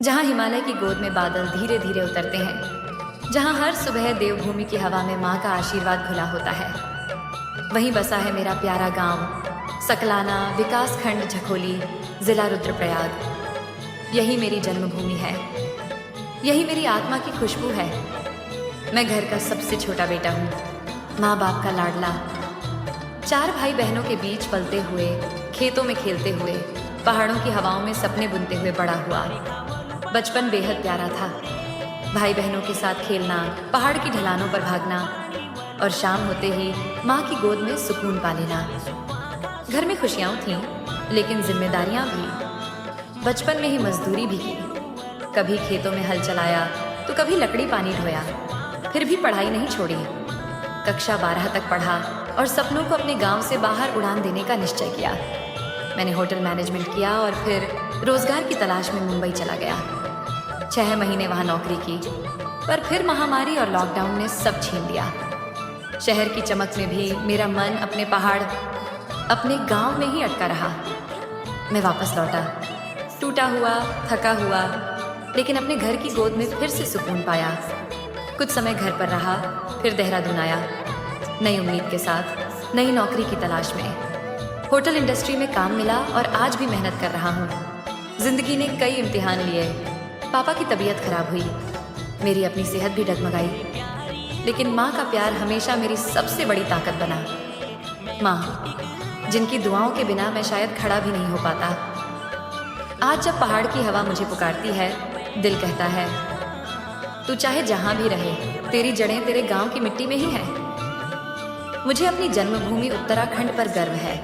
जहाँ हिमालय की गोद में बादल धीरे धीरे उतरते हैं, जहाँ हर सुबह देवभूमि की हवा में माँ का आशीर्वाद घुला होता है, वहीं बसा है मेरा प्यारा गांव सकलाना, विकास खंड झखोली, जिला रुद्रप्रयाग। यही मेरी जन्मभूमि है, यही मेरी आत्मा की खुशबू है। मैं घर का सबसे छोटा बेटा हूँ, माँ बाप का लाडला। 4 भाई बहनों के बीच पलते हुए, खेतों में खेलते हुए, पहाड़ों की हवाओं में सपने बुनते हुए बड़ा हुआ। बचपन बेहद प्यारा था। भाई बहनों के साथ खेलना, पहाड़ की ढलानों पर भागना और शाम होते ही माँ की गोद में सुकून पा लेना। घर में खुशियाँ थीं, लेकिन जिम्मेदारियाँ भी। बचपन में ही मजदूरी भी की, कभी खेतों में हल चलाया तो कभी लकड़ी पानी ढोया। फिर भी पढ़ाई नहीं छोड़ी। कक्षा 12 तक पढ़ा और सपनों को अपने गांव से बाहर उड़ान देने का निश्चय किया। मैंने होटल मैनेजमेंट किया और फिर रोजगार की तलाश में मुंबई चला गया। 6 महीने वहाँ नौकरी की, पर फिर महामारी और लॉकडाउन ने सब छीन लिया। शहर की चमक में भी मेरा मन अपने पहाड़, अपने गांव में ही अटका रहा। मैं वापस लौटा, टूटा हुआ, थका हुआ, लेकिन अपने घर की गोद में फिर से सुकून पाया। कुछ समय घर पर रहा, फिर देहरादून आया, नई उम्मीद के साथ, नई नौकरी की तलाश में। होटल इंडस्ट्री में काम मिला और आज भी मेहनत कर रहा हूँ। जिंदगी ने कई इम्तिहान लिए। पापा की तबीयत खराब हुई, मेरी अपनी सेहत भी डगमगाई, लेकिन माँ का प्यार हमेशा मेरी सबसे बड़ी ताकत बना। माँ, जिनकी दुआओं के बिना मैं शायद खड़ा भी नहीं हो पाता। आज जब पहाड़ की हवा मुझे पुकारती है, दिल कहता है, तू चाहे जहाँ भी रहे, तेरी जड़ें तेरे गांव की मिट्टी में ही है। मुझे अपनी जन्मभूमि उत्तराखंड पर गर्व है।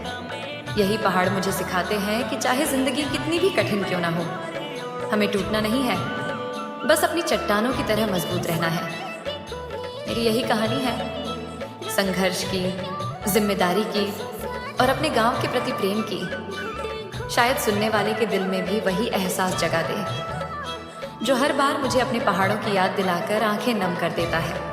यही पहाड़ मुझे सिखाते हैं कि चाहे जिंदगी कितनी भी कठिन क्यों ना हो, हमें टूटना नहीं है, बस अपनी चट्टानों की तरह मजबूत रहना है। मेरी यही कहानी है, संघर्ष की, जिम्मेदारी की और अपने गांव के प्रति प्रेम की। शायद सुनने वाले के दिल में भी वही एहसास जगा दे, जो हर बार मुझे अपने पहाड़ों की याद दिलाकर आंखें नम कर देता है।